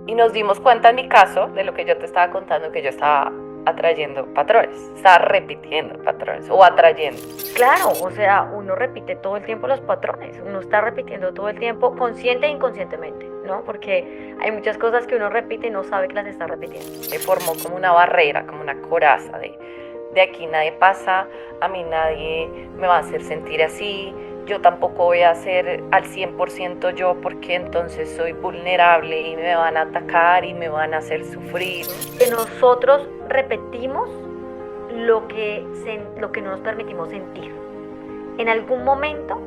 Y nos dimos cuenta en mi caso de lo que yo te estaba contando, que yo estaba atrayendo patrones, estaba repitiendo patrones o atrayendo. Claro, o sea, uno repite todo el tiempo los patrones, uno está repitiendo todo el tiempo, consciente e inconscientemente, ¿no? Porque hay muchas cosas que uno repite y no sabe que las está repitiendo. Se formó como una barrera, como una coraza de aquí nadie pasa, a mí nadie me va a hacer sentir así, yo tampoco voy a ser al 100% yo porque entonces soy vulnerable y me van a atacar y me van a hacer sufrir. Que nosotros repetimos lo que no nos permitimos sentir. En algún momento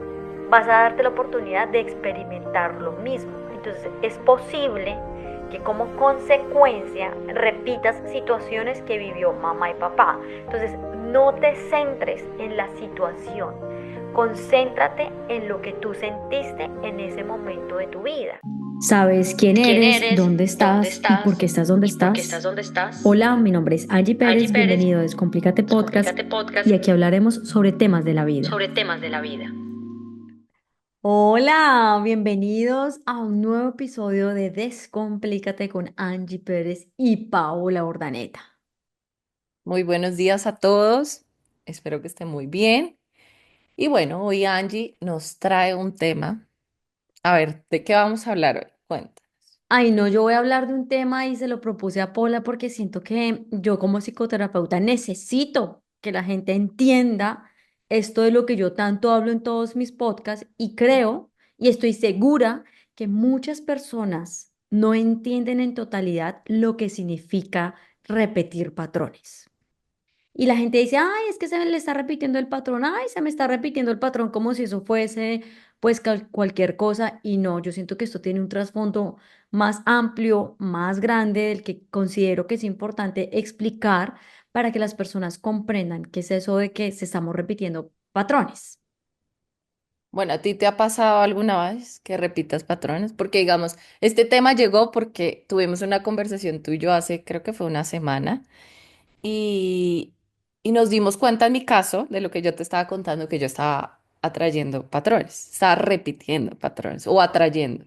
vas a darte la oportunidad de experimentar lo mismo. Entonces es posible que como consecuencia repitas situaciones que vivió mamá y papá. Entonces no te centres en la situación, concéntrate en lo que tú sentiste en ese momento de tu vida. ¿Sabes quién ¿Quién eres, eres? dónde ¿Dónde estás y por estás? qué estás donde ¿Y por qué estás estás? donde estás? Hola, mi nombre es Angie Angie Pérez, Pérez, bienvenido a Descomplícate Podcast Descomplícate Podcast y aquí hablaremos sobre temas de la vida. sobre temas de la vida. Hola, bienvenidos a un nuevo episodio de Descomplícate con Angie Pérez y Paola Ordaneta. Muy buenos días a todos, espero que estén muy bien. Y bueno, hoy Angie nos trae un tema. A ver, ¿de qué vamos a hablar hoy? Cuenta. Ay, no, yo voy a hablar de un tema y se lo propuse a Paula porque siento que yo como psicoterapeuta necesito que la gente entienda esto de lo que yo tanto hablo en todos mis podcasts y creo y estoy segura que muchas personas no entienden en totalidad lo que significa repetir patrones. Y la gente dice, ay, es que se me le está repitiendo el patrón, ay, se me está repitiendo el patrón como si eso fuese pues cualquier cosa. Y no, yo siento que esto tiene un trasfondo más amplio, más grande, del que considero que es importante explicar para que las personas comprendan qué es eso de que se estamos repitiendo patrones. Bueno, ¿a ti te ha pasado alguna vez que repitas patrones? Porque digamos, este tema llegó porque tuvimos una conversación tú y yo hace, creo que fue una semana, y, y nos dimos cuenta en mi caso de lo que yo te estaba contando, que yo estaba atrayendo patrones, estaba repitiendo patrones o atrayendo.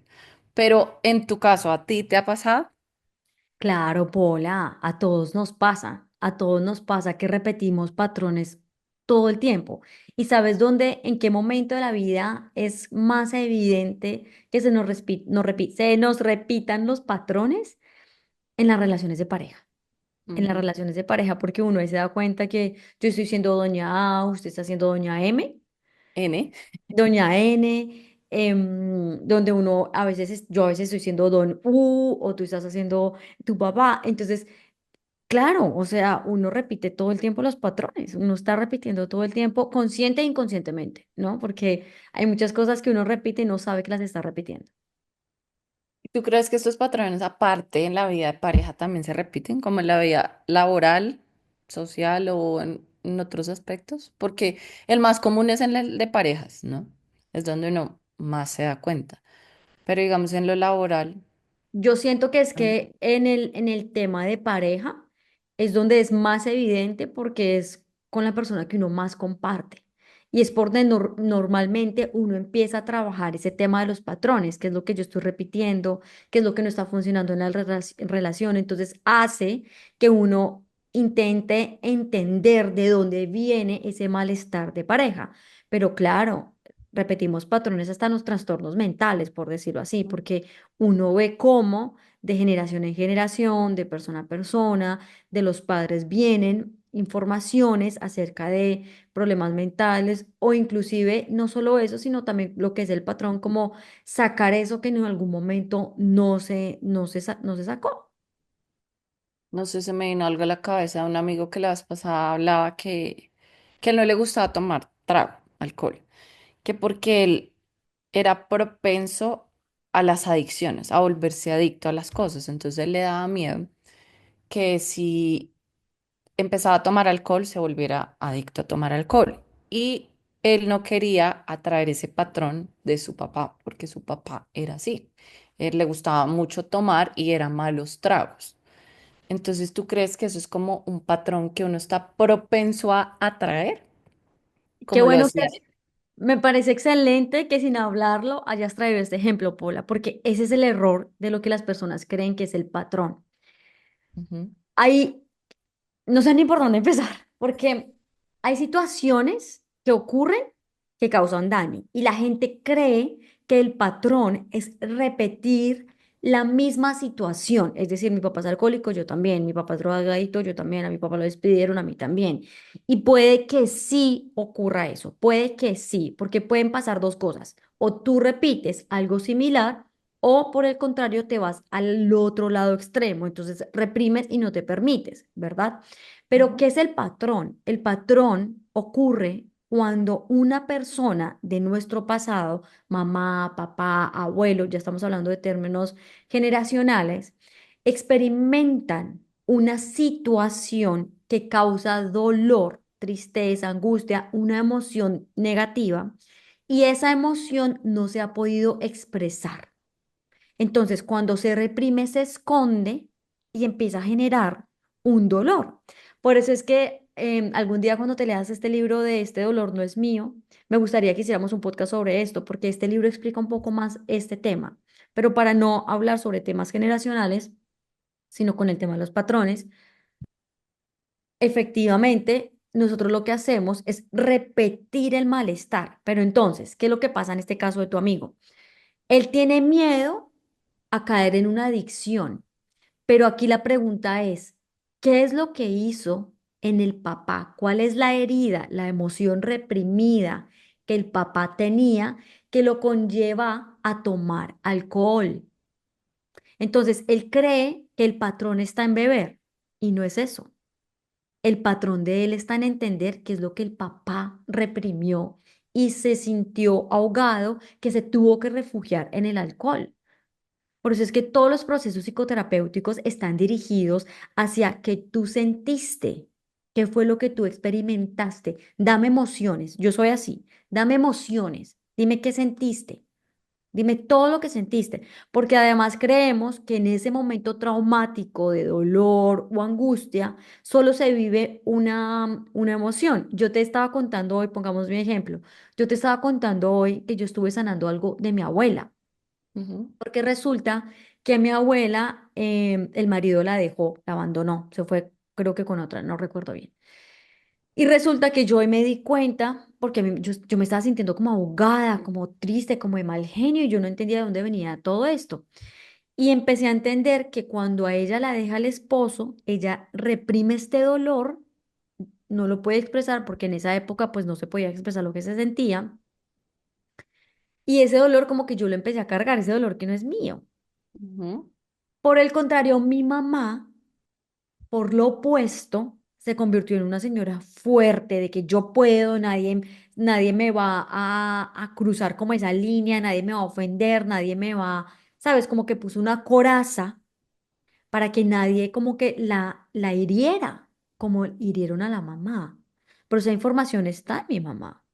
Pero en tu caso, ¿a ti te ha pasado? Claro, Pola, a todos nos pasa que repetimos patrones todo el tiempo. ¿Y sabes dónde, en qué momento de la vida es más evidente que se nos repitan los patrones? En las relaciones de pareja. En las Ujú. relaciones de pareja, porque uno ahí se da cuenta que yo estoy siendo doña A, usted está siendo doña M, N. doña N, donde uno a veces, yo a veces estoy siendo don U, o tú estás haciendo tu papá. Entonces, claro, o sea, uno repite todo el tiempo los patrones, uno está repitiendo todo el tiempo, consciente e inconscientemente, ¿no? Porque hay muchas cosas que uno repite y no sabe que las está repitiendo. ¿Tú crees que estos patrones, aparte en la vida de pareja, también se repiten, como en la vida laboral, social o en otros aspectos? Porque el más común es en el de parejas, ¿no? Es donde uno más se da cuenta. Pero digamos en lo laboral, Yo siento que es ¿no? que en el tema de pareja es donde es más evidente porque es con la persona que uno más comparte. Y es por donde normalmente uno empieza a trabajar ese tema de los patrones, que es lo que yo estoy repitiendo, que es lo que no está funcionando en la relación. Entonces hace que uno intente entender de dónde viene ese malestar de pareja. Pero claro, repetimos patrones hasta en los trastornos mentales, por decirlo así, porque uno ve cómo de generación en generación, de persona a persona, de los padres vienen informaciones acerca de problemas mentales o inclusive no solo eso, sino también lo que es el patrón, como sacar eso que en algún momento no se sacó. No sé, se me vino algo a la cabeza. Un amigo que la vez pasada hablaba que a él no le gustaba tomar trago, alcohol, que porque él era propenso a las adicciones, a volverse adicto a las cosas. Entonces él le daba miedo que si empezaba a tomar alcohol, se volviera adicto a tomar alcohol. Y él no quería atraer ese patrón de su papá, porque su papá era así. Él le gustaba mucho tomar y eran malos tragos. Entonces, ¿tú crees que eso es como un patrón que uno está propenso a atraer, Qué como lo bueno que decías? Me parece excelente que sin hablarlo hayas traído este ejemplo, Paula, porque ese es el error de lo que las personas creen que es el patrón. Ujú, Hay no sé ni por dónde empezar, porque hay situaciones que ocurren que causan daño y la gente cree que el patrón es repetir la misma situación. Es decir, mi papá es alcohólico, yo también, mi papá es drogadicto, yo también, a mi papá lo despidieron, a mí también. Y puede que sí ocurra eso, puede que sí, porque pueden pasar dos cosas. O tú repites algo similar o por el contrario te vas al otro lado extremo, entonces reprimes y no te permites, ¿verdad? Pero, ujú, ¿qué es el patrón? El patrón ocurre cuando una persona de nuestro pasado, mamá, papá, abuelo, ya estamos hablando de términos generacionales, experimentan una situación que causa dolor, tristeza, angustia, una emoción negativa, y esa emoción no se ha podido expresar. Entonces, cuando se reprime, se esconde y empieza a generar un dolor. Por eso es que algún día cuando te leas este libro de Este dolor no es mío, me gustaría que hiciéramos un podcast sobre esto, porque este libro explica un poco más este tema. Pero para no hablar sobre temas generacionales, sino con el tema de los patrones, efectivamente, nosotros lo que hacemos es repetir el malestar. Pero entonces, ¿qué es lo que pasa en este caso de tu amigo? Él tiene miedo a caer en una adicción. Pero aquí la pregunta es, ¿qué es lo que hizo en el papá? ¿Cuál es la herida, la emoción reprimida que el papá tenía que lo conlleva a tomar alcohol? Entonces, él cree que el patrón está en beber y no es eso. El patrón de él está en entender qué es lo que el papá reprimió y se sintió ahogado, que se tuvo que refugiar en el alcohol. Por eso es que todos los procesos psicoterapéuticos están dirigidos hacia que tú sentiste, qué fue lo que tú experimentaste. Dame emociones, yo soy así, dame emociones, dime qué sentiste, dime todo lo que sentiste, porque además creemos que en ese momento traumático de dolor o angustia solo se vive una emoción. Yo te estaba contando hoy, pongamos mi ejemplo, yo te estaba contando hoy que yo estuve sanando algo de mi abuela. ujú, Porque resulta que mi abuela, el marido la dejó, la abandonó, se fue creo que con otra, no recuerdo bien. Y resulta que yo hoy me di cuenta, porque yo me estaba sintiendo como ahogada, como triste, como de mal genio, y yo no entendía de dónde venía todo esto. Y empecé a entender que cuando a ella la deja el esposo, ella reprime este dolor, no lo puede expresar porque en esa época pues no se podía expresar lo que se sentía. Y ese dolor como que yo lo empecé a cargar, ese dolor que no es mío. ujú, Por el contrario, mi mamá, por lo opuesto, se convirtió en una señora fuerte, de que yo puedo, nadie me va a cruzar como esa línea, nadie me va a ofender, nadie me va, ¿sabes? Como que puso una coraza para que nadie como que la hiriera, como hirieron a la mamá. Pero esa información está en mi mamá.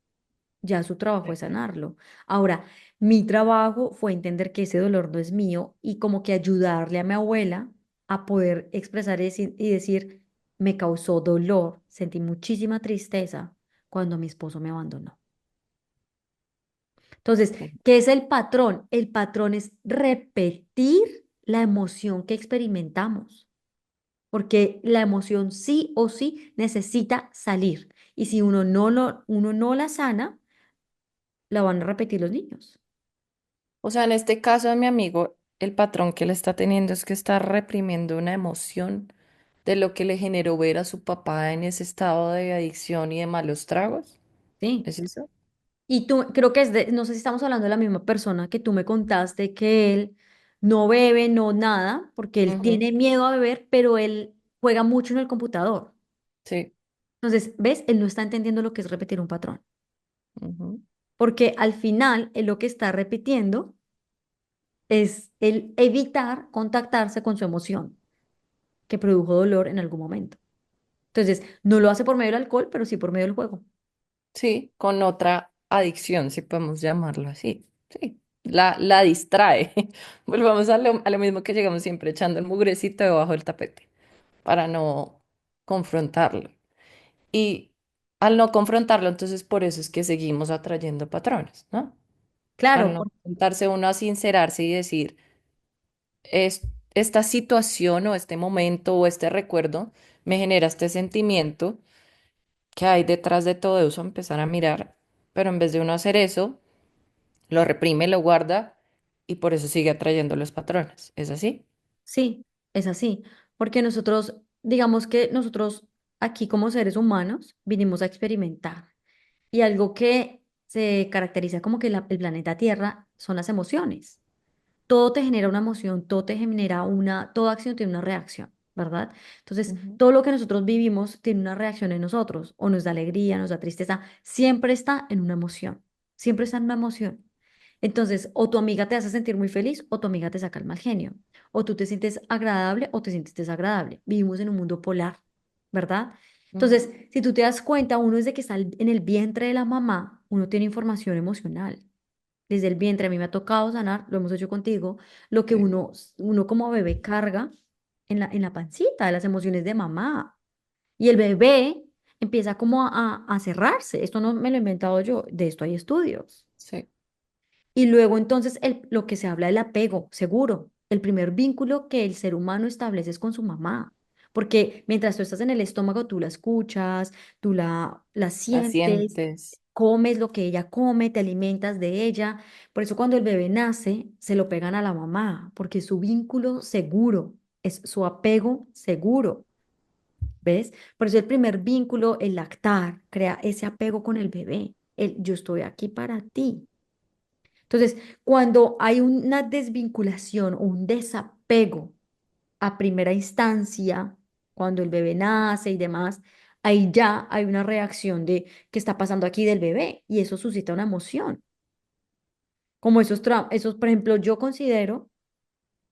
Ya su trabajo es sanarlo. Ahora, mi trabajo fue entender que ese dolor no es mío y como que ayudarle a mi abuela a poder expresar y decir, me causó dolor, sentí muchísima tristeza cuando mi esposo me abandonó. Entonces, sí. ¿qué es el patrón? El patrón es repetir la emoción que experimentamos, porque la emoción sí o sí necesita salir. Y si uno no la sana, la van a repetir los niños. O sea, en este caso de mi amigo, el patrón que le está teniendo es que está reprimiendo una emoción de lo que le generó ver a su papá en ese estado de adicción y de malos tragos. Sí. ¿Es eso? Y tú, creo que no sé si estamos hablando de la misma persona que tú me contaste que él no bebe, no nada, porque él Ujú, tiene miedo a beber, pero él juega mucho en el computador. sí. Entonces, ¿ves? Él no está entendiendo lo que es repetir un patrón, Ujú. porque al final él lo que está repitiendo es el evitar contactarse con su emoción que produjo dolor en algún momento. Entonces, no lo hace por medio del alcohol, pero sí por medio del juego. Sí, con otra adicción, si podemos llamarlo así. Sí, la distrae. Volvamos a lo mismo que llegamos siempre echando el mugrecito debajo del tapete para no confrontarlo. al no confrontarlo, entonces por eso es que seguimos atrayendo patrones, ¿no? Al Claro, no sentarse uno a sincerarse y decir, esta situación o este momento o este recuerdo me genera este sentimiento que hay detrás de todo eso, empezar a mirar, pero en vez de uno hacer eso, lo reprime, lo guarda y por eso sigue atrayendo los patrones. ¿Es así? sí, es así, porque nosotros, digamos que nosotros aquí como seres humanos vinimos a experimentar y algo que se caracteriza como que el planeta Tierra son las emociones. Todo te genera una emoción, todo te genera toda acción tiene una reacción, ¿verdad? Entonces, Ujú. todo lo que nosotros vivimos tiene una reacción en nosotros, o nos da alegría, nos da tristeza, siempre está en una emoción, siempre está en una emoción. Entonces, o tu amiga te hace sentir muy feliz o tu amiga te saca el mal genio. O tú te sientes agradable o te sientes desagradable. Vivimos en un mundo polar, ¿verdad? Ujú. Entonces, si tú te das cuenta, uno desde que está en el vientre de la mamá, uno tiene información emocional. Desde el vientre a mí me ha tocado sanar, lo hemos hecho contigo, lo que Sí, uno como bebé carga en la pancita de las emociones de mamá. Y el bebé empieza como a cerrarse. Esto no me lo he inventado yo, de esto hay estudios. sí, Y luego entonces lo que se habla del apego, seguro, el primer vínculo que el ser humano establece es con su mamá, porque mientras tú estás en el estómago, tú la escuchas, tú la la sientes, sientes. comes lo que ella come, te alimentas de ella. Por eso cuando el bebé nace, se lo pegan a la mamá, porque es su vínculo seguro, es su apego seguro, ¿ves? Por eso el primer vínculo, el lactar, crea ese apego con el bebé, el yo estoy aquí para ti. Entonces, cuando hay una desvinculación o un desapego a primera instancia, cuando el bebé nace y demás, ahí ya hay una reacción de qué está pasando aquí del bebé y eso suscita una emoción. Como esos, por ejemplo, yo considero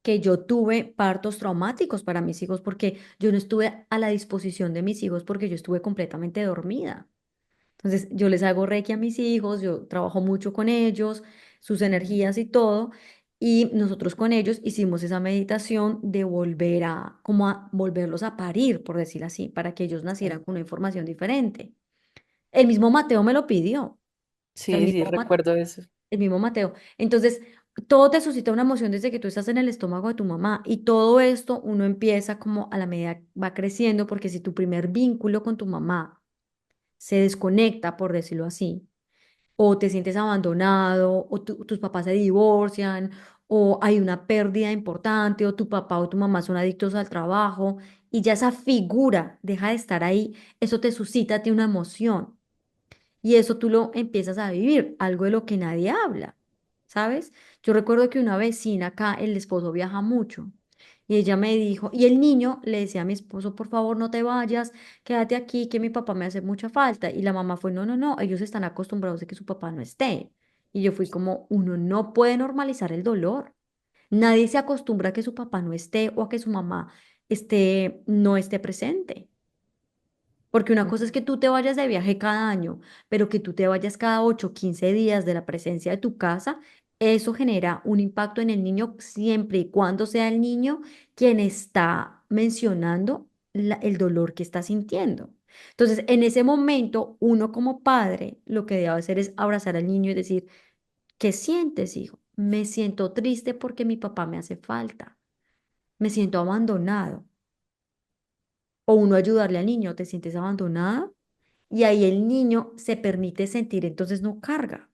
que yo tuve partos traumáticos para mis hijos porque yo no estuve a la disposición de mis hijos porque yo estuve completamente dormida. Entonces, yo les hago reiki a mis hijos, yo trabajo mucho con ellos, sus Ujú. energías y todo, y nosotros con ellos hicimos esa meditación de volver como a volverlos a parir, por decir así, para que ellos nacieran Sí, con una información diferente. El mismo Mateo me lo pidió, o sea, sí, sí, recuerdo eso. el mismo Mateo. Entonces, todo te suscita una emoción desde que tú estás en el estómago de tu mamá, y todo esto uno empieza como a la medida va creciendo, porque si tu primer vínculo con tu mamá se desconecta, por decirlo así, o te sientes abandonado, o tus papás se divorcian, o hay una pérdida importante, o tu papá o tu mamá son adictos al trabajo, y ya esa figura deja de estar ahí, eso te suscita a ti una emoción. Y eso tú lo empiezas a vivir, algo de lo que nadie habla, ¿sabes? Yo recuerdo que una vecina acá, el esposo viaja mucho. Y ella me dijo, y el niño le decía a mi esposo, por favor, no te vayas, quédate aquí, que mi papá me hace mucha falta. Y la mamá fue, no, no, no, ellos están acostumbrados a que su papá no esté. Y yo fui como, uno no puede normalizar el dolor. Nadie se acostumbra a que su papá no esté o a que su mamá no esté presente. Porque una cosa es que tú te vayas de viaje cada año, pero que tú te vayas cada 8 o 15 días de la presencia de tu casa, eso genera un impacto en el niño siempre y cuando sea el niño quien está mencionando el dolor que está sintiendo. Entonces, en ese momento, uno como padre lo que debe hacer es abrazar al niño y decir, ¿qué sientes, hijo? Me siento triste porque mi papá me hace falta, me siento abandonado. O uno ayudarle al niño, ¿te sientes abandonado? Y ahí el niño se permite sentir, entonces no carga.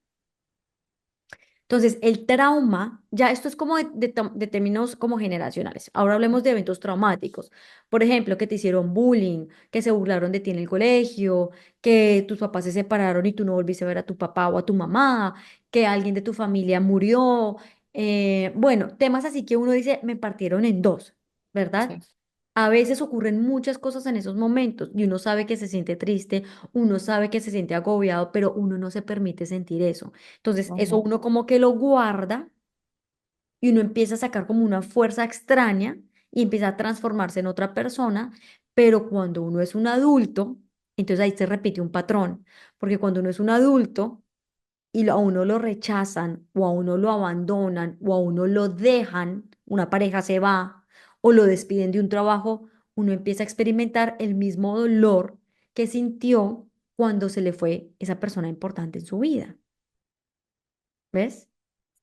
Entonces, el trauma, ya esto es como de términos como generacionales. Ahora hablemos de eventos traumáticos. Por ejemplo, que te hicieron bullying, que se burlaron de ti en el colegio, que tus papás se separaron y tú no volviste a ver a tu papá o a tu mamá, que alguien de tu familia murió. Bueno, temas así que uno dice, me partieron en dos, ¿verdad? Sí. A veces ocurren muchas cosas en esos momentos y uno sabe que se siente triste, uno sabe que se siente agobiado, pero uno no se permite sentir eso. Entonces, eso Ujú. uno como que lo guarda y uno empieza a sacar como una fuerza extraña y empieza a transformarse en otra persona, pero cuando uno es un adulto, entonces ahí se repite un patrón, porque cuando uno es un adulto y a uno lo rechazan o a uno lo abandonan o a uno lo dejan, una pareja se va o lo despiden de un trabajo, uno empieza a experimentar el mismo dolor que sintió cuando se le fue esa persona importante en su vida. ¿Ves?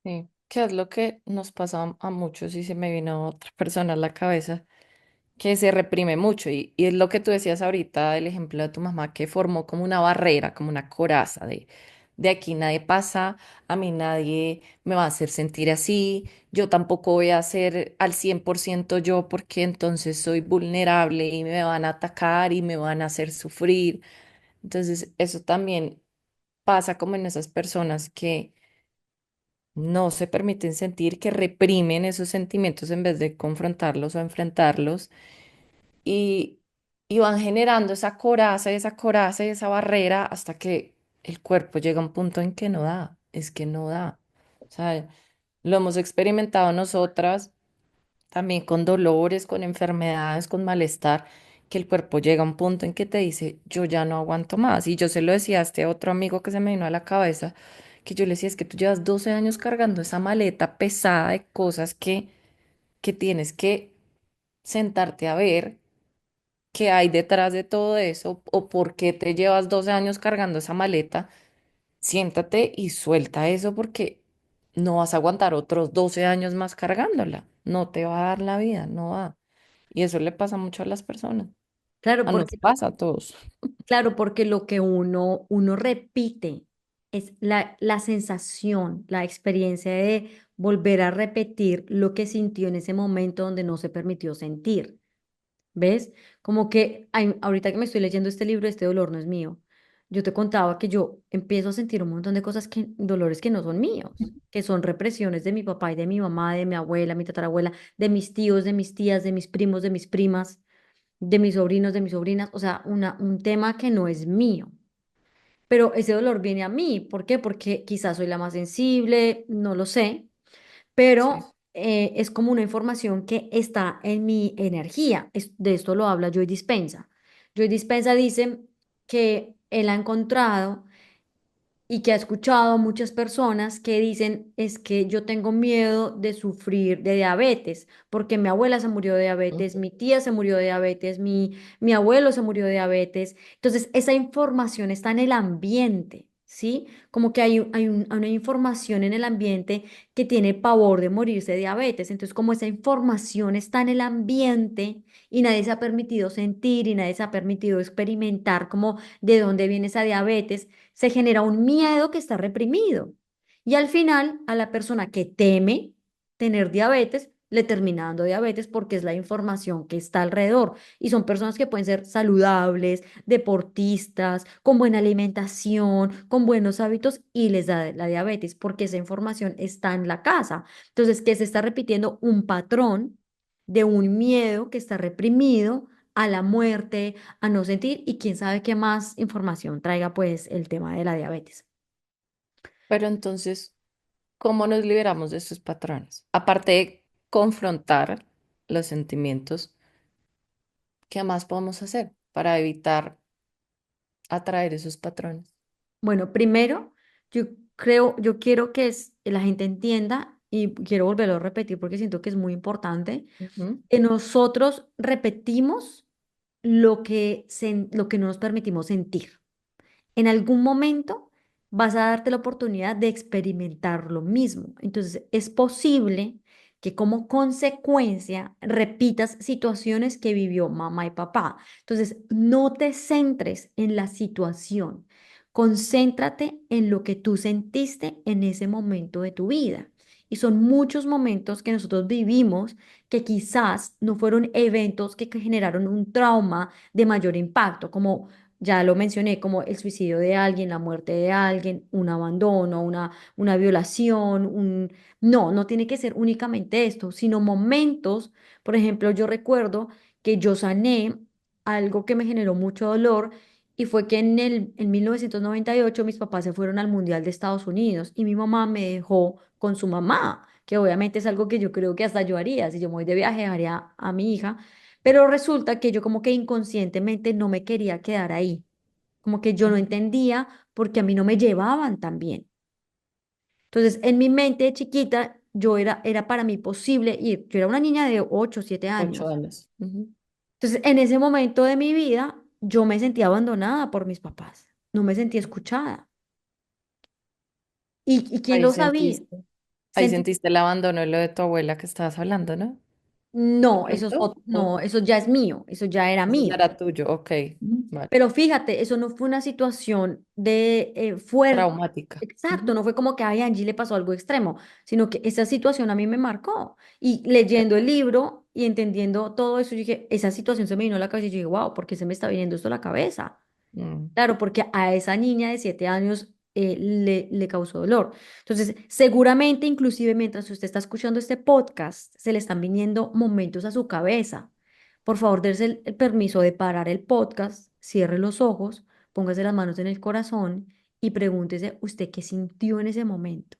Sí, que es lo que nos pasa a muchos y se me vino otra persona a la cabeza que se reprime mucho y es lo que tú decías ahorita del ejemplo de tu mamá que formó como una barrera, como una coraza de aquí nadie pasa, a mí nadie me va a hacer sentir así, yo tampoco voy a ser al 100% yo porque entonces soy vulnerable y me van a atacar y me van a hacer sufrir. Entonces eso también pasa como en esas personas que no se permiten sentir, que reprimen esos sentimientos en vez de confrontarlos o enfrentarlos y, y van generando esa coraza y esa coraza y esa barrera hasta que el cuerpo llega a un punto en que no da, es que no da. O sea, lo hemos experimentado nosotras también con dolores, con enfermedades, con malestar, que el cuerpo llega a un punto en que te dice, yo ya no aguanto más. Y yo se lo decía a este otro amigo que se me vino a la cabeza, que yo le decía, es que tú llevas 12 años cargando esa maleta pesada de cosas que tienes que sentarte a ver qué hay detrás de todo eso o por qué te llevas 12 años cargando esa maleta. Siéntate y suelta eso porque no vas a aguantar otros 12 años más cargándola. No te va a dar la vida, no va. Y eso le pasa mucho a las personas. Claro, A nos porque, pasa a todos. claro, porque lo que uno repite es la sensación, la experiencia de volver a repetir lo que sintió en ese momento donde no se permitió sentir. ¿Ves? Como que ahorita que me estoy leyendo este libro, este dolor no es mío. Yo te contaba que yo empiezo a sentir un montón de cosas dolores que no son míos, que son represiones de mi papá y de mi mamá, de mi abuela, mi tatarabuela, de mis tíos, de mis tías, de mis primos, de mis primas, de mis sobrinos, de mis sobrinas, o sea, un tema que no es mío. Pero ese dolor viene a mí. ¿Por qué? Porque quizás soy la más sensible, no lo sé, Sí. pero es como una información que está en mi energía. De esto lo habla Joy Dispenza. Joy Dispenza dice que él ha encontrado y que ha escuchado a muchas personas que dicen es que yo tengo miedo de sufrir de diabetes, porque mi abuela se murió de diabetes, Ujú. mi tía se murió de diabetes, mi abuelo se murió de diabetes. Entonces, esa información está en el ambiente, ¿sí? Como que hay una información en el ambiente que tiene pavor de morirse de diabetes. Entonces, como esa información está en el ambiente y nadie se ha permitido sentir y nadie se ha permitido experimentar como de dónde viene esa diabetes, se genera un miedo que está reprimido. Y al final, a la persona que teme tener diabetes, le termina dando diabetes porque es la información que está alrededor. Y son personas que pueden ser saludables, deportistas, con buena alimentación, con buenos hábitos y les da la diabetes porque esa información está en la casa. Entonces, que se está repitiendo un patrón de un miedo que está reprimido a la muerte, a no sentir y quién sabe qué más información traiga pues el tema de la diabetes. Pero entonces, ¿cómo nos liberamos de estos patrones? Aparte de confrontar los sentimientos, ¿qué más podemos hacer para evitar atraer esos patrones? Bueno, primero, yo quiero que la gente entienda y quiero volverlo a repetir porque siento que es muy importante, Ujú. que nosotros repetimos lo que no nos permitimos sentir. En algún momento vas a darte la oportunidad de experimentar lo mismo. Entonces, es posible que como consecuencia repitas situaciones que vivió mamá y papá. Entonces, no te centres en la situación, concéntrate en lo que tú sentiste en ese momento de tu vida. Y son muchos momentos que nosotros vivimos que quizás no fueron eventos que generaron un trauma de mayor impacto, como ya lo mencioné, como el suicidio de alguien, la muerte de alguien, un abandono, una violación, un... No, no tiene que ser únicamente esto, sino momentos. Por ejemplo, yo recuerdo que yo sané algo que me generó mucho dolor y fue que en 1998 mis papás se fueron al Mundial de Estados Unidos y mi mamá me dejó con su mamá, que obviamente es algo que yo creo que hasta yo haría. Si yo me voy de viaje, haría a mi hija, pero resulta que yo como que inconscientemente no me quería quedar ahí, como que yo no Ujú. entendía porque a mí no me llevaban tan bien. Entonces, en mi mente de chiquita, era para mí posible ir. Yo era una niña de 8 7 Ocho años. años. Ujú. Entonces, en ese momento de mi vida, yo me sentía abandonada por mis papás. no me sentí escuchada. ¿Y quién Ahí lo sabía? sentiste, ahí Sentí, sentiste el abandono de lo de tu abuela que estabas hablando, ¿no? ¿De no, pronto? no, eso ya es mío, eso ya era Eso ya mío. era tuyo, ok, Ujú. vale. Pero fíjate, eso no fue una situación de fuerte. Traumática. Exacto, Ujú. no fue como que a Angie le pasó algo extremo, sino que esa situación a mí me marcó. Y leyendo el libro y entendiendo todo eso, yo dije, esa situación se me vino a la cabeza y yo dije, wow, ¿por qué se me está viniendo esto a la cabeza? Mm, Claro, porque a esa niña de 7 años le causó dolor. Entonces, seguramente, inclusive mientras usted está escuchando este podcast, se le están viniendo momentos a su cabeza. Por favor, dése el permiso de parar el podcast, cierre los ojos, póngase las manos en el corazón y pregúntese usted qué sintió en ese momento.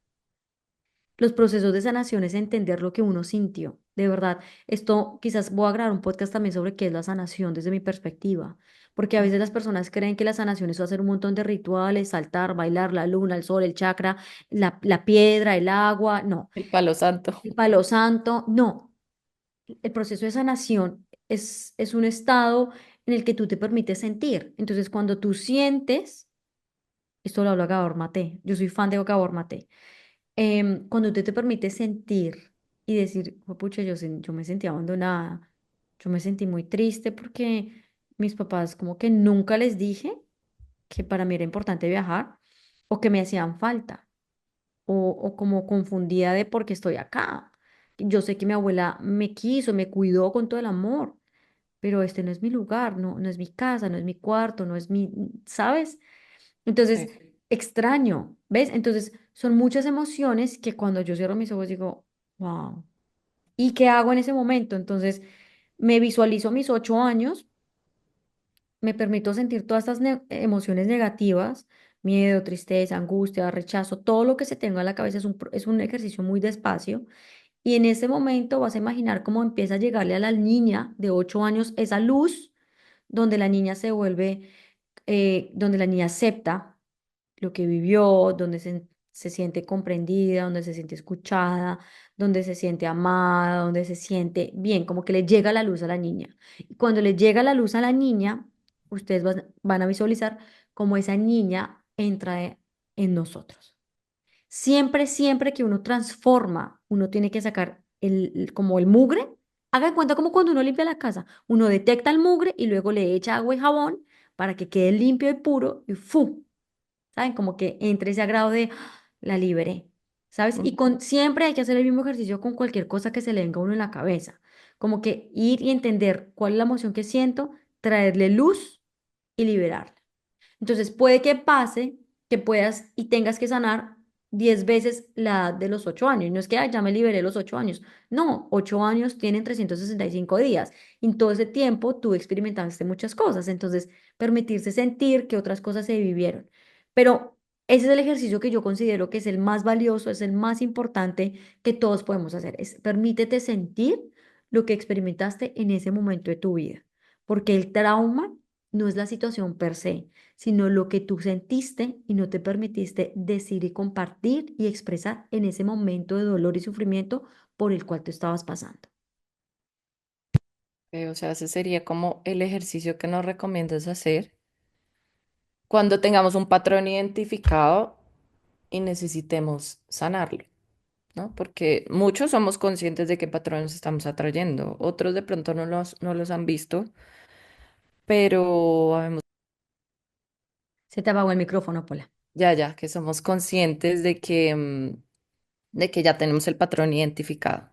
Los procesos de sanación es entender lo que uno sintió. De verdad, esto quizás voy a grabar un podcast también sobre qué es la sanación desde mi perspectiva, porque a mm. veces las personas creen que la sanación es hacer un montón de rituales, saltar, bailar, la luna, el sol, el chakra, la piedra, el agua, no, El palo santo. el palo santo, no. El proceso de sanación es un estado en el que tú te permites sentir. Entonces, cuando tú sientes, esto lo habla Gabor Maté, yo soy fan de Gabor Maté. Cuando tú te permites sentir y decir, pucha, yo me sentí abandonada, yo me sentí muy triste porque mis papás como que nunca les dije que para mí era importante viajar o que me hacían falta o como confundida de por qué estoy acá. Yo sé que mi abuela me quiso, me cuidó con todo el amor, pero este no es mi lugar, no, no es mi casa, no es mi cuarto, no es mi, ¿sabes? Entonces, Sí. extraño, ¿ves? Entonces, son muchas emociones que cuando yo cierro mis ojos digo, wow, ¿y qué hago en ese momento? Entonces, me visualizo a mis 8 años, me permito sentir todas estas emociones negativas, miedo, tristeza, angustia, rechazo, todo lo que se tenga en la cabeza es un ejercicio muy despacio. Y en ese momento vas a imaginar cómo empieza a llegarle a la niña de 8 años esa luz donde la niña se vuelve, donde la niña acepta lo que vivió, donde se siente comprendida, donde se siente escuchada, donde se siente amada, donde se siente bien, como que le llega la luz a la niña. Y cuando le llega la luz a la niña, ustedes van a visualizar cómo esa niña entra en nosotros. Siempre, siempre que uno transforma, uno tiene que sacar como el mugre. Haga de cuenta como cuando uno limpia la casa. Uno detecta el mugre y luego le echa agua y jabón para que quede limpio y puro y ¡fu! ¿Saben? Como que entre ese grado de "Ah, la liberé", ¿sabes? Y Ujú. siempre hay que hacer el mismo ejercicio con cualquier cosa que se le venga a uno en la cabeza. Como que ir y entender cuál es la emoción que siento, traerle luz y liberarla. Entonces puede que pase que puedas y tengas que sanar 10 veces la edad de los 8 años. No es que "Ay, ya me liberé de los 8 años". No, 8 años tienen 365 días. Y en todo ese tiempo tú experimentaste muchas cosas. Entonces, permitirse sentir que otras cosas se vivieron. Pero ese es el ejercicio que yo considero que es el más valioso, es el más importante que todos podemos hacer. Es permítete sentir lo que experimentaste en ese momento de tu vida. Porque el trauma no es la situación per se, sino lo que tú sentiste y no te permitiste decir y compartir y expresar en ese momento de dolor y sufrimiento por el cual tú estabas pasando. O sea, ese sería como el ejercicio que nos recomiendas hacer cuando tengamos un patrón identificado y necesitemos sanarlo, ¿no? Porque muchos somos conscientes de qué patrones estamos atrayendo, otros de pronto no los han visto, pero habemos Se te apagó el micrófono, Pola. ya que somos conscientes de que ya tenemos el patrón identificado.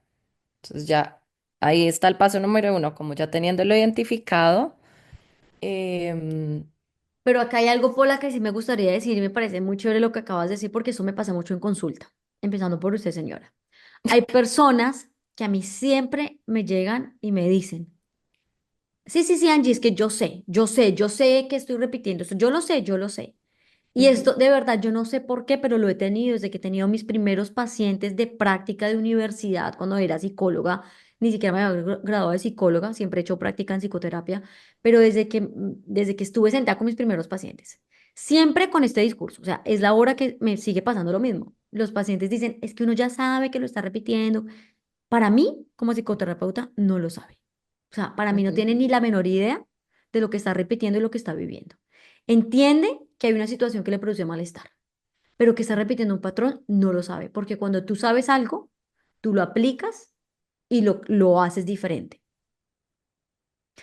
Entonces ya ahí está el paso número uno, como ya teniéndolo identificado. em, Pero acá hay algo, Pola, que sí me gustaría decir y me parece muy chévere lo que acabas de decir porque eso me pasa mucho en consulta, empezando por usted, señora. Hay personas que a mí siempre me llegan y me dicen, sí, sí, sí, Angie, es que yo sé que estoy repitiendo esto, yo lo sé, yo lo sé. Y Ujú. esto, de verdad, yo no sé por qué, pero lo he tenido desde que he tenido mis primeros pacientes de práctica de universidad, cuando era psicóloga, ni siquiera me había graduado de psicóloga, siempre he hecho práctica en psicoterapia, pero desde que estuve sentada con mis primeros pacientes, siempre con este discurso, o sea, es la hora que me sigue pasando lo mismo. Los pacientes dicen, es que uno ya sabe que lo está repitiendo. Para mí, como psicoterapeuta, no lo sabe. O sea, para mí no Ujú. tiene ni la menor idea de lo que está repitiendo y lo que está viviendo. Entiende que hay una situación que le produce malestar, pero que está repitiendo un patrón, no lo sabe, porque cuando tú sabes algo, tú lo aplicas y lo haces diferente.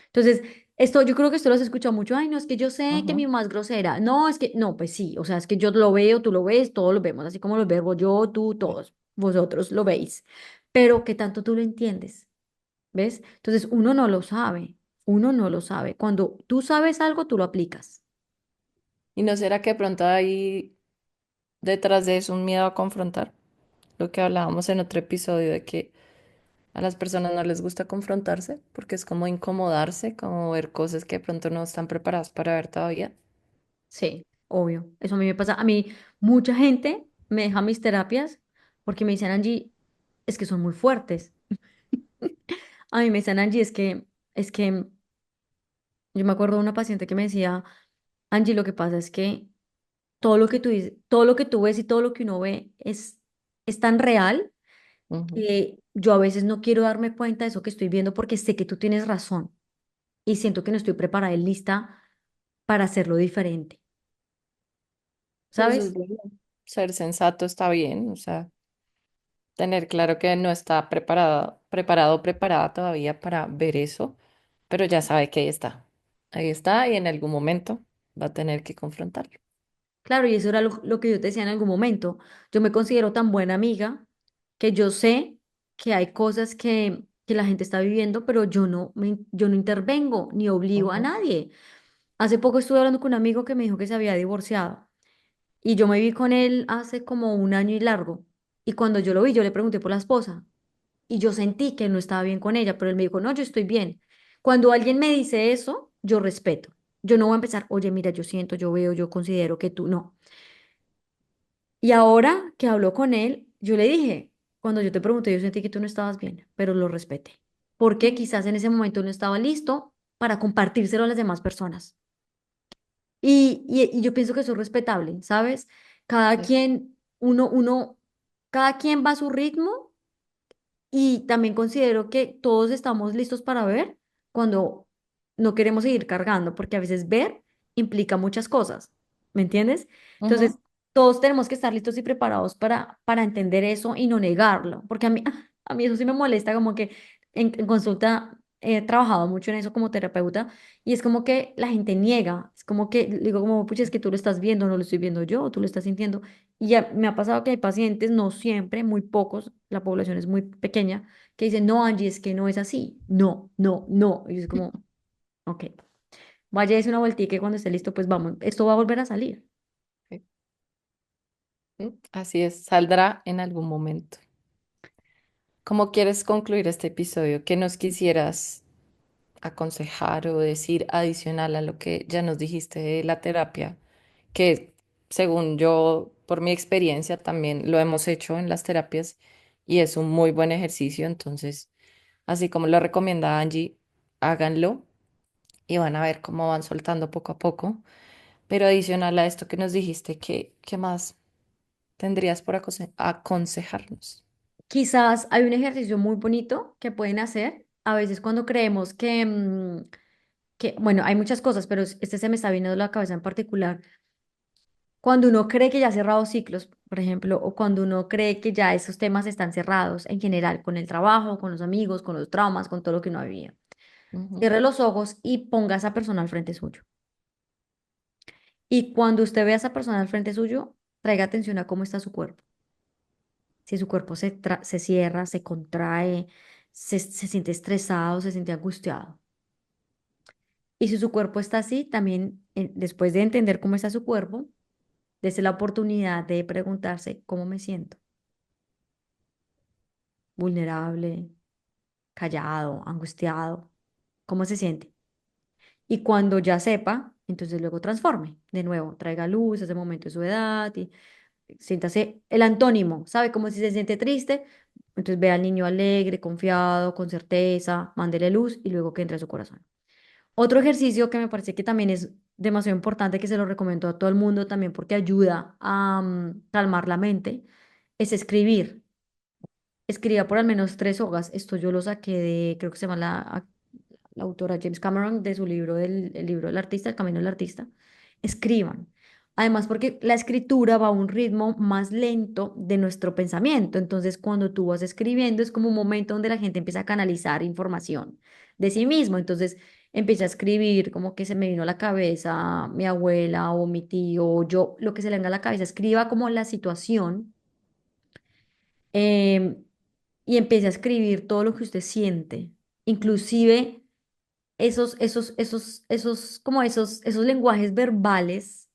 Entonces, esto, yo creo que esto lo has escuchado mucho. Ay, no, es que yo sé que mi Ujú. mamá es grosera. No, es que, no, pues sí, o sea, es que yo lo veo, tú lo ves, todos lo vemos, así como los verbo yo, tú, todos, vosotros lo veis. Pero ¿qué tanto tú lo entiendes? ¿Ves? Entonces, uno no lo sabe, uno no lo sabe. Cuando tú sabes algo, tú lo aplicas. ¿Y no será que de pronto hay detrás de eso un miedo a confrontar? Lo que hablábamos en otro episodio de que a las personas no les gusta confrontarse porque es como incomodarse, como ver cosas que de pronto no están preparadas para ver todavía. Sí, obvio. Eso a mí me pasa. A mí, mucha gente me deja mis terapias porque me dicen, Angie, es que son muy fuertes. A mí me dicen, Angie, es que yo me acuerdo de una paciente que me decía, Angie, lo que pasa es que todo lo que tú dices, todo lo que tú ves y todo lo que uno ve es tan real Ujú. que yo a veces no quiero darme cuenta de eso que estoy viendo porque sé que tú tienes razón y siento que no estoy preparada y lista para hacerlo diferente, Y eso es ¿sabes? bueno. Ser sensato está bien, o sea, tener claro que no está preparado o preparada todavía para ver eso, pero ya sabe que ahí está. Ahí está y en algún momento va a tener que confrontarlo. Claro, y eso era lo que yo te decía en algún momento. Yo me considero tan buena amiga que yo sé que hay cosas que la gente está viviendo, pero yo no intervengo ni obligo a Ujú. nadie. Hace poco estuve hablando con un amigo que me dijo que se había divorciado y yo me vi con él hace como un año y largo. Y cuando yo lo vi, yo le pregunté por la esposa y yo sentí que no estaba bien con ella, pero él me dijo, no, yo estoy bien. Cuando alguien me dice eso, yo respeto. Yo no voy a empezar, oye, mira, yo siento, yo veo, yo considero que tú no. Y ahora que habló con él, yo le dije, cuando yo te pregunté, yo sentí que tú no estabas bien, pero lo respeté. Porque quizás en ese momento no estaba listo para compartírselo a las demás personas. Y yo pienso que eso es respetable, ¿sabes? Cada Sí. quien, cada quien va a su ritmo y también considero que todos estamos listos para ver cuando no queremos seguir cargando, porque a veces ver implica muchas cosas, ¿me entiendes? Entonces, Ujú. todos tenemos que estar listos y preparados para entender eso y no negarlo, porque a mí eso sí me molesta, como que en consulta he trabajado mucho en eso como terapeuta y es como que la gente niega, es como que digo como, pucha, es que tú lo estás viendo, no lo estoy viendo yo, tú lo estás sintiendo. Y ya me ha pasado que hay pacientes, no siempre, muy pocos, la población es muy pequeña, que dicen, no, Angie, es que no es así. No, no, no. Y es como, ok, vaya, es una vueltica y cuando esté listo, pues vamos, esto va a volver a salir. Sí. Así es, saldrá en algún momento. ¿Cómo quieres concluir este episodio? ¿Qué nos quisieras aconsejar o decir adicional a lo que ya nos dijiste de la terapia? Que según yo, por mi experiencia, también lo hemos hecho en las terapias y es un muy buen ejercicio. Entonces, así como lo recomienda Angie, háganlo y van a ver cómo van soltando poco a poco. Pero adicional a esto que nos dijiste, ¿qué más tendrías por aconsejarnos? Quizás hay un ejercicio muy bonito que pueden hacer. A veces cuando creemos bueno, hay muchas cosas, pero este se me está viniendo a la cabeza en particular. Cuando uno cree que ya ha cerrado ciclos, por ejemplo, o cuando uno cree que ya esos temas están cerrados en general, con el trabajo, con los amigos, con los traumas, con todo lo que uno ha vivido. Ujú. Cierre los ojos y ponga a esa persona al frente suyo. Y cuando usted ve a esa persona al frente suyo, traiga atención a cómo está su cuerpo. Si su cuerpo se cierra, se contrae, se siente estresado, se siente angustiado. Y si su cuerpo está así, también después de entender cómo está su cuerpo, dése la oportunidad de preguntarse cómo me siento. Vulnerable, callado, angustiado. ¿Cómo se siente? Y cuando ya sepa, entonces luego transforme. De nuevo, traiga luz a ese momento de su edad y siéntase el antónimo, ¿sabe? Como si se siente triste, entonces ve al niño alegre, confiado, con certeza, mándele luz y luego que entre a su corazón. Otro ejercicio que me parece que también es demasiado importante, que se lo recomiendo a todo el mundo también porque ayuda a calmar la mente, es escribir. Escriba por al menos 3 hojas. Esto yo lo saqué de, creo que se llama la autora James Cameron, de su libro, el libro del artista, El camino del artista. Escriban. Además, porque la escritura va a un ritmo más lento de nuestro pensamiento. Entonces, cuando tú vas escribiendo, es como un momento donde la gente empieza a canalizar información de sí mismo. Entonces, empieza a escribir como que se me vino a la cabeza mi abuela o mi tío o yo, lo que se le venga a la cabeza. Escriba como la situación em, y empiece a escribir todo lo que usted siente. Inclusive esos lenguajes verbales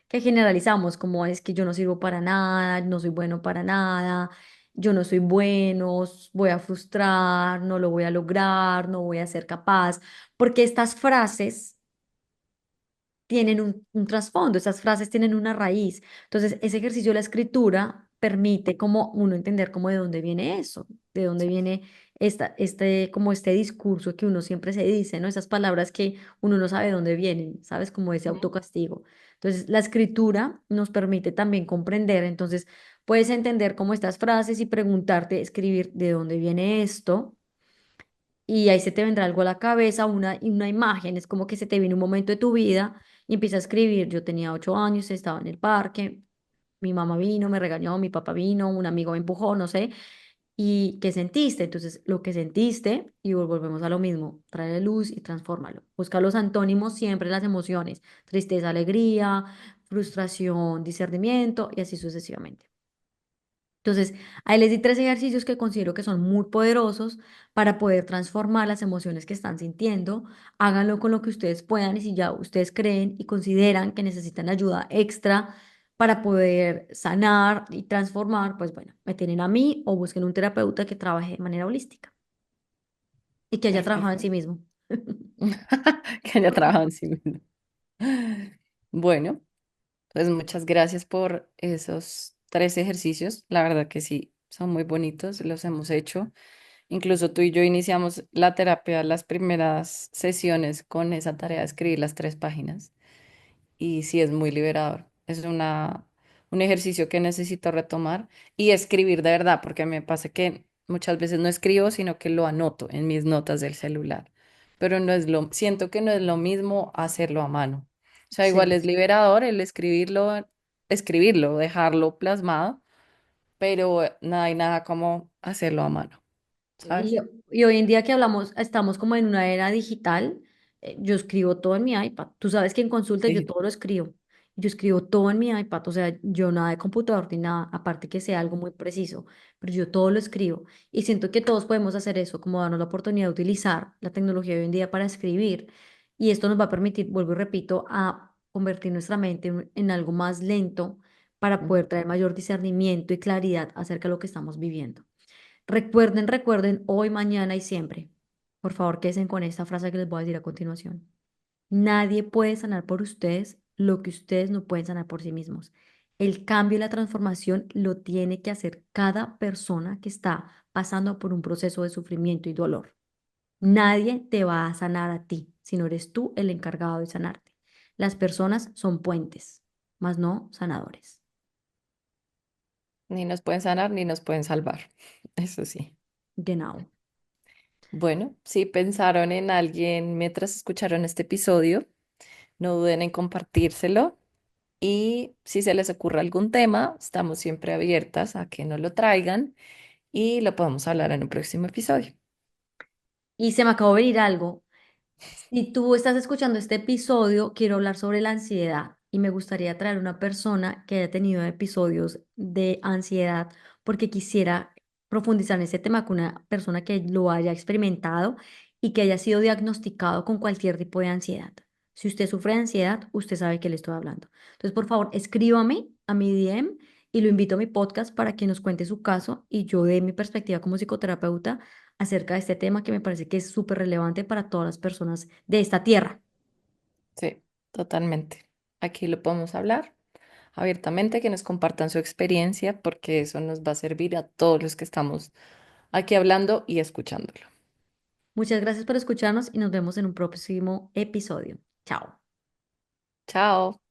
que generalizamos, como es que yo no sirvo para nada, no soy bueno para nada, yo no soy bueno, voy a frustrar, no lo voy a lograr, no voy a ser capaz, porque estas frases tienen un trasfondo, esas frases tienen una raíz. Entonces, ese ejercicio de la escritura permite como uno entender como de dónde viene eso, de dónde viene como este discurso que uno siempre se dice, ¿no? Esas palabras que uno no sabe de dónde vienen, ¿sabes? Como ese Ujú. autocastigo. Entonces, la escritura nos permite también comprender, entonces, puedes entender como estas frases y preguntarte, escribir de dónde viene esto y ahí se te vendrá algo a la cabeza, una imagen, es como que se te viene un momento de tu vida y empieza a escribir. Yo tenía 8 años, estaba en el parque, mi mamá vino, me regañó, mi papá vino, un amigo me empujó, no sé, y ¿qué sentiste? Entonces, lo que sentiste, y volvemos a lo mismo, trae luz y transfórmalo. Busca los antónimos siempre en las emociones, tristeza, alegría, frustración, discernimiento y así sucesivamente. Entonces, ahí les di 3 ejercicios que considero que son muy poderosos para poder transformar las emociones que están sintiendo. Háganlo con lo que ustedes puedan y si ya ustedes creen y consideran que necesitan ayuda extra para poder sanar y transformar, pues bueno, me tienen a mí o busquen un terapeuta que trabaje de manera holística y que haya trabajado en Perfecto. sí mismo. Que haya trabajado en sí mismo. Bueno, pues muchas gracias por esos 3 ejercicios. La verdad que sí, son muy bonitos, los hemos hecho. Incluso tú y yo iniciamos la terapia, las primeras sesiones con esa tarea de escribir las 3 páginas. Y sí es muy liberador. Es un ejercicio que necesito retomar y escribir de verdad, porque me pasa que muchas veces no escribo, sino que lo anoto en mis notas del celular. Pero no es siento que no es lo mismo hacerlo a mano. O sea, igual Sí. es liberador el escribirlo, dejarlo plasmado, pero nada hay nada como hacerlo a mano, Y, ¿sabes? y hoy en día que hablamos, estamos como en una era digital, yo escribo todo en mi iPad. Tú sabes que en consulta yo Sí. todo lo escribo. Yo escribo todo en mi iPad, o sea, yo nada de computador ni nada, aparte que sea algo muy preciso, pero yo todo lo escribo. Y siento que todos podemos hacer eso, como darnos la oportunidad de utilizar la tecnología de hoy en día para escribir. Y esto nos va a permitir, vuelvo y repito, a convertir nuestra mente en algo más lento para Mm. poder traer mayor discernimiento y claridad acerca de lo que estamos viviendo. Recuerden hoy, mañana y siempre. Por favor, quédense con esta frase que les voy a decir a continuación. Nadie puede sanar por ustedes lo que ustedes no pueden sanar por sí mismos. El cambio y la transformación lo tiene que hacer cada persona que está pasando por un proceso de sufrimiento y dolor. Nadie te va a sanar a ti, sino eres tú el encargado de sanarte. Las personas son puentes, mas no sanadores. Ni nos pueden sanar ni nos pueden salvar. Eso sí. Genau. Bueno, si pensaron en alguien mientras escucharon este episodio, no duden en compartírselo y si se les ocurre algún tema, estamos siempre abiertas a que nos lo traigan y lo podemos hablar en un próximo episodio. Y se me acabó de venir algo. Si tú estás escuchando este episodio, quiero hablar sobre la ansiedad y me gustaría traer una persona que haya tenido episodios de ansiedad porque quisiera profundizar en ese tema con una persona que lo haya experimentado y que haya sido diagnosticado con cualquier tipo de ansiedad. Si usted sufre de ansiedad, usted sabe que le estoy hablando. Entonces, por favor, escríbame a mi DM y lo invito a mi podcast para que nos cuente su caso y yo dé mi perspectiva como psicoterapeuta acerca de este tema que me parece que es súper relevante para todas las personas de esta tierra. Sí, totalmente. Aquí lo podemos hablar abiertamente, que nos compartan su experiencia, porque eso nos va a servir a todos los que estamos aquí hablando y escuchándolo. Muchas gracias por escucharnos y nos vemos en un próximo episodio. Chao. Chao.